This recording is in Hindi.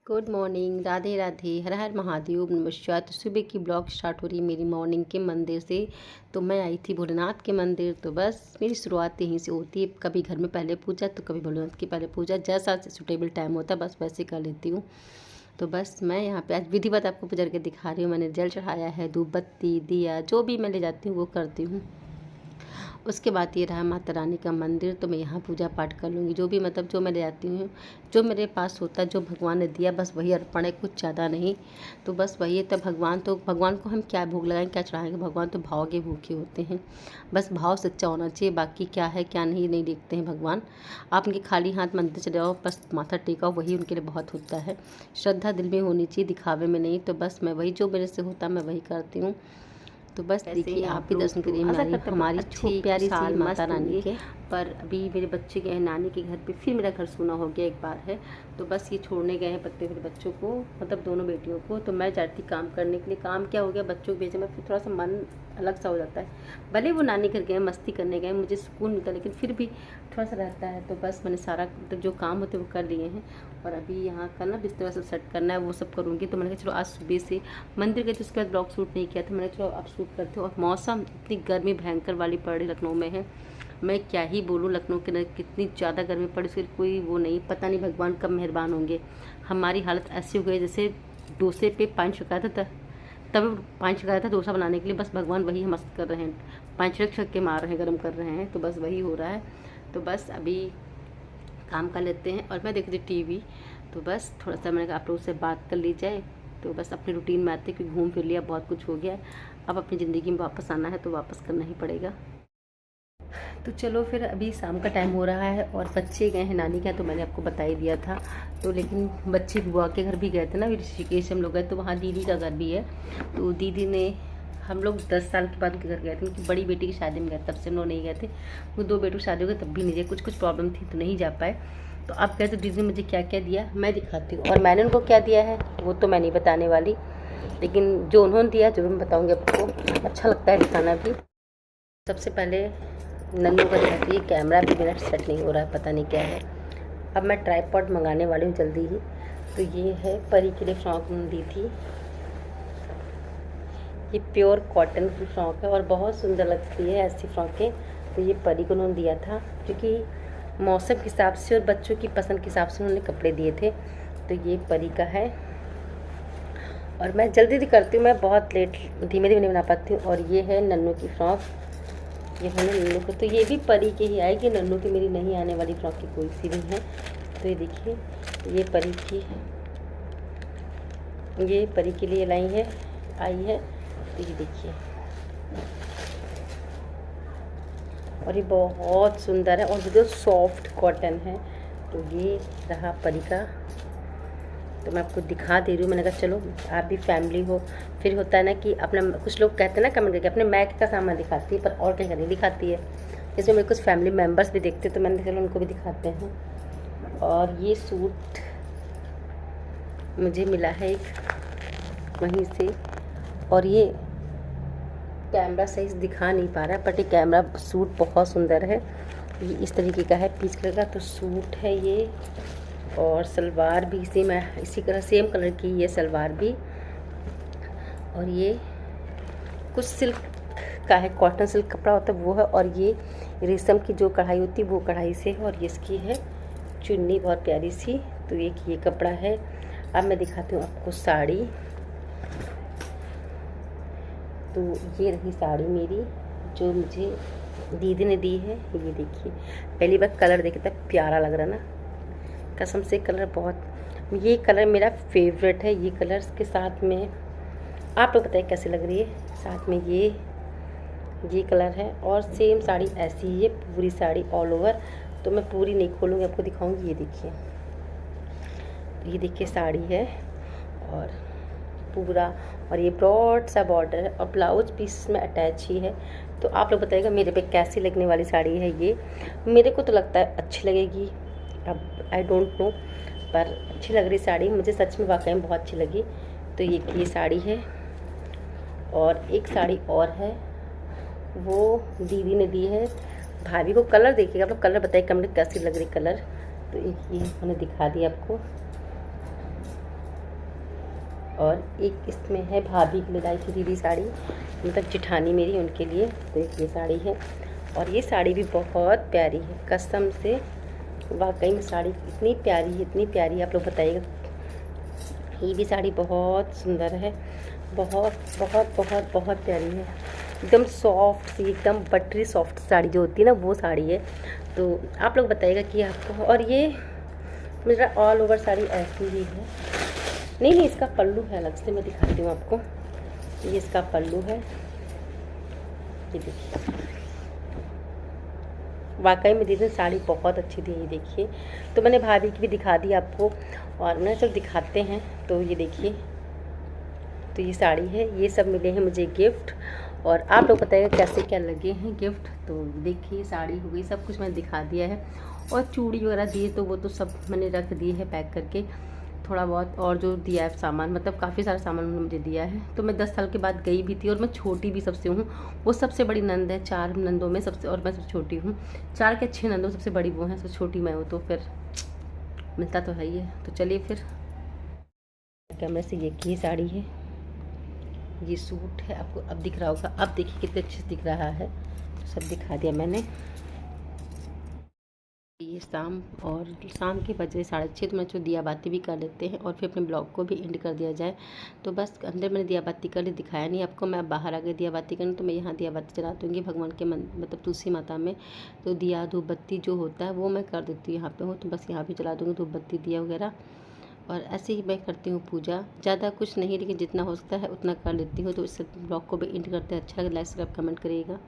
गुड मॉर्निंग, राधे राधे, हर हर महादेव, नमस्कार। तो सुबह की ब्लॉग स्टार्ट हो रही है मेरी मॉर्निंग के मंदिर से। तो मैं आई थी भोलेनाथ के मंदिर। तो बस मेरी शुरुआत यहीं से होती है, कभी घर में पहले पूजा तो कभी भोलेनाथ की पहले पूजा, जैसा सूटेबल टाइम होता है बस वैसे कर लेती हूँ। तो बस मैं यहाँ पे आज विधिवत आपको पूजा करके दिखा रही हूँ। मैंने जल चढ़ाया है, धूप बत्ती दिया जो भी मैं ले जाती हूँ वो करती हूँ। उसके बाद ये रहा माता रानी का मंदिर। तो मैं यहाँ पूजा पाठ कर लूँगी, जो भी मतलब जो मैं ले जाती हूँ, जो मेरे पास होता है, जो भगवान ने दिया बस वही अर्पण है, कुछ ज़्यादा नहीं। तो बस वही है। तब भगवान को हम क्या भोग लगाएं, क्या चढ़ाएंगे, भगवान तो भाव के भूखे होते हैं। बस भाव सच्चा होना चाहिए, बाकी क्या है क्या नहीं देखते हैं भगवान। आप उनके खाली हाथ मंदिर चले जाओ, बस माथा टेकाओ, वही उनके लिए बहुत होता है। श्रद्धा दिल में होनी चाहिए, दिखावे में नहीं। तो बस मैं वही जो मेरे से होता मैं वही करती हूँ। तो बस देखिए आप भी दर्शन करिए हमारी छोटी प्यारी सी माता रानी के। पर अभी मेरे बच्चे गए हैं नानी के घर पे, फिर मेरा घर सूना हो गया एक बार है। तो बस ये छोड़ने गए हैं पत्ते मेरे बच्चों को, मतलब दोनों बेटियों को। तो मैं जाती काम करने के लिए, काम क्या हो गया बच्चों को भेजे में, फिर थोड़ा सा मन अलग सा हो जाता है। भले वो नानी घर गए, मस्ती करने गए, मुझे सुकून मिलता है, लेकिन फिर भी थोड़ा सा रहता है। तो बस मैंने सारा मतलब जो काम होते वो कर लिए हैं। और अभी यहाँ का ना बिस्तर सब सेट करना है, वो सब करूँगी। तो मैंने कहा चलो आज सुबह से मंदिर गए, तो उसके बाद ब्लॉग शूट नहीं किया था। मैंने चलो अब शूट करते हो। और मौसम इतनी गर्मी भयंकर वाली पड़ रही लखनऊ में है, मैं क्या ही बोलूँ। लखनऊ के अंदर कितनी ज़्यादा गर्मी पड़ी, उसकी कोई वो नहीं, पता नहीं भगवान कब मेहरबान होंगे। हमारी हालत ऐसी हो गई जैसे डोसे पे पानी छिड़काया था, तब पानी छिड़काया था डोसा बनाने के लिए, बस भगवान वही हम मस्त कर रहे हैं, पानी छिड़क के मार रहे हैं, गर्म कर रहे हैं। तो बस वही हो रहा है। तो बस अभी काम कर लेते हैं। और मैं देख रही टीवी, तो बस थोड़ा सा मैंने कहा आप लोगों से बात कर ली जाए। तो बस अपनी रूटीन में आते, क्योंकि घूम फिर लिया, बहुत कुछ हो गया है, अब अपनी ज़िंदगी में वापस आना है तो वापस करना ही पड़ेगा। तो चलो फिर अभी शाम का टाइम हो रहा है और बच्चे गए हैं नानी के यहाँ, तो मैंने आपको बता ही दिया था। तो लेकिन बच्चे बुआ के घर भी गए थे ना, ऋषिकेश हम लोग गए, तो वहाँ दीदी का घर भी है। तो दीदी ने, हम लोग 10 साल के बाद उनके घर गए थे, उनकी बड़ी बेटी की शादी में गए, तब से हम लोग नहीं गए थे। वो 2 बेटों की शादी हो गई तब भी नहीं गए, कुछ प्रॉब्लम थी तो नहीं जा पाए। तो अब गए तो दीदी ने मुझे क्या क्या दिया मैं दिखाती हूँ, और मैंने उनको क्या दिया है वो तो मैं नहीं बताने वाली, लेकिन जो उन्होंने दिया जरूर मैं बताऊँगी आपको, अच्छा लगता है दिखाना भी। सबसे पहले नन्नू का दिखाती है, कैमरा भी मेरा सेट नहीं हो रहा है, पता नहीं क्या है। अब मैं ट्राइपॉड मंगाने वाली हूँ जल्दी ही। तो ये है परी के लिए फ्रॉक दी थी, ये प्योर कॉटन की फ्रॉक है और बहुत सुंदर लगती है ऐसी फ्रॉकें। तो ये परी को उन्होंने दिया था, क्योंकि मौसम के हिसाब से और बच्चों की पसंद के हिसाब से उन्होंने कपड़े दिए थे। तो ये परी का है, और मैं जल्दी करती हूँ, मैं बहुत लेट धीमे धीमे नहीं बना पाती हूँ। और ये है नन्नू की फ्रॉक, ये है नन्नू को, तो ये भी परी के ही आएगी, नन्नू की मेरी नहीं आने वाली फ्रॉक की कोई सी भी है। तो ये देखिए, ये परी की, ये परी के लिए लाई है, आई है। तो ये देखिए, और ये बहुत सुंदर है और जो सॉफ्ट कॉटन है। तो ये रहा परी का, तो मैं आपको दिखा दे रही हूँ। मैंने कहा चलो आप भी फैमिली हो, फिर होता है ना कि अपना, कुछ लोग कहते हैं ना कमेंट करके अपने मैक का सामान दिखाती है, पर और कहीं का नहीं दिखाती है। इसमें मेरे कुछ फैमिली मेम्बर्स भी देखते, तो मैंने चलो उनको भी दिखाते हैं। और ये सूट मुझे मिला है एक वहीं से, और ये कैमरा सही से दिखा नहीं पा रहा है, बट ये कैमरा सूट बहुत सुंदर है। ये इस तरीके का है, पीच कलर का तो सूट है ये, और सलवार भी इसी कलर सेम कलर की ये सलवार भी। और ये कुछ सिल्क का है, कॉटन सिल्क कपड़ा होता है वो है, और ये रेशम की जो कढ़ाई होती है वो कढ़ाई से है। और ये इसकी है चुन्नी बहुत प्यारी सी। तो ये कपड़ा है। अब मैं दिखाती हूँ आपको साड़ी। तो ये रही साड़ी मेरी जो मुझे दीदी ने दी है। ये देखिए, पहली बार कलर देखे था, प्यारा लग रहा ना, कसम से कलर बहुत, ये कलर मेरा फेवरेट है। ये कलर के साथ में आप लोग बताइए कैसे लग रही है, साथ में ये कलर है। और सेम साड़ी ऐसी ही है, पूरी साड़ी ऑल ओवर। तो मैं पूरी नहीं खोलूँगी, आपको दिखाऊंगी। ये देखिए साड़ी है और पूरा, और ये ब्रॉड सा बॉर्डर है, और ब्लाउज पीस में अटैच ही है। तो आप लोग बताइएगा मेरे पे कैसी लगने वाली साड़ी है ये। मेरे को तो लगता है अच्छी लगेगी, अब आई डोंट नो, पर अच्छी लग रही साड़ी मुझे, सच में वाकई में बहुत अच्छी लगी। तो ये साड़ी है, और एक साड़ी और है वो दीदी ने दी है भाभी को। कलर देखिएगा आप लोग, कलर बताइए कमेंट कैसी लग रही कलर। तो ये मैंने दिखा दी आपको, और एक इसमें है भाभी के लिए लाई थी दीदी साड़ी, मतलब जिठानी मेरी, उनके लिए। तो एक ये साड़ी है, और ये साड़ी भी बहुत प्यारी है कसम से, वाकई में साड़ी इतनी प्यारी है, इतनी प्यारी है, आप लोग बताइएगा। ये भी साड़ी बहुत सुंदर है, बहुत बहुत बहुत बहुत प्यारी है, एकदम सॉफ्ट सी, एकदम बटरी सॉफ्ट साड़ी जो होती है ना, वो साड़ी है। तो आप लोग बताइएगा कि आपको। और ये मेरा ऑल ओवर साड़ी ऐसी ही है। नहीं, इसका पल्लू है अलग से, मैं दिखाती हूँ आपको। ये इसका पल्लू है, ये देखिए, वाकई में दीदी साड़ी बहुत अच्छी थी। ये देखिए, तो मैंने भाभी की भी दिखा दी आपको, और ना जब दिखाते हैं तो ये देखिए, तो ये साड़ी है, ये सब मिले हैं मुझे गिफ्ट। और आप लोग बताइएगा कैसे क्या लगे हैं गिफ्ट। तो देखिए, साड़ी हो गई, सब कुछ मैंने दिखा दिया है, और चूड़ी वगैरह दिए तो वो तो सब मैंने रख दिए है पैक करके। थोड़ा बहुत और जो दिया है सामान, मतलब काफ़ी सारा सामान उन्होंने मुझे दिया है। तो मैं 10 साल के बाद गई भी थी, और मैं छोटी भी सबसे हूँ। वो सबसे बड़ी नंद है 4 नंदों में सबसे, और मैं सबसे छोटी हूँ। 4 के 6 नंदों, सबसे बड़ी वो हैं, सबसे छोटी मैं हूँ। तो फिर मिलता तो है ही है। तो चलिए फिर, कैमरे से ये की साड़ी है, ये सूट है, आपको अब दिख रहा होगा। अब देखिए कितने अच्छे से दिख रहा है, सब दिखा दिया मैंने। ये शाम के बजे 6:30, तो मैं जो दिया बाती भी कर लेते हैं, और फिर अपने ब्लॉग को भी एंड कर दिया जाए। तो बस अंदर मैंने दिया बाती कर ली, दिखाया नहीं आपको। मैं बाहर आ गई दिया बाती करने, तो मैं यहाँ दिया बाती जला दूँगी भगवान के मतलब तुलसी माता में। तो दिया धूप बत्ती जो होता है वो मैं कर देती हूँ, यहाँ पे हूँ तो बस यहाँ भी जला दूँगी धूप बत्ती दिया वगैरह। और ऐसे ही मैं करती हूँ पूजा, ज़्यादा कुछ नहीं, लेकिन जितना हो सकता है उतना कर लेती हूँ। तो इस ब्लॉग को भी एंड करते हैं। अच्छा लगे लाइक सब्सक्राइब कमेंट करिएगा।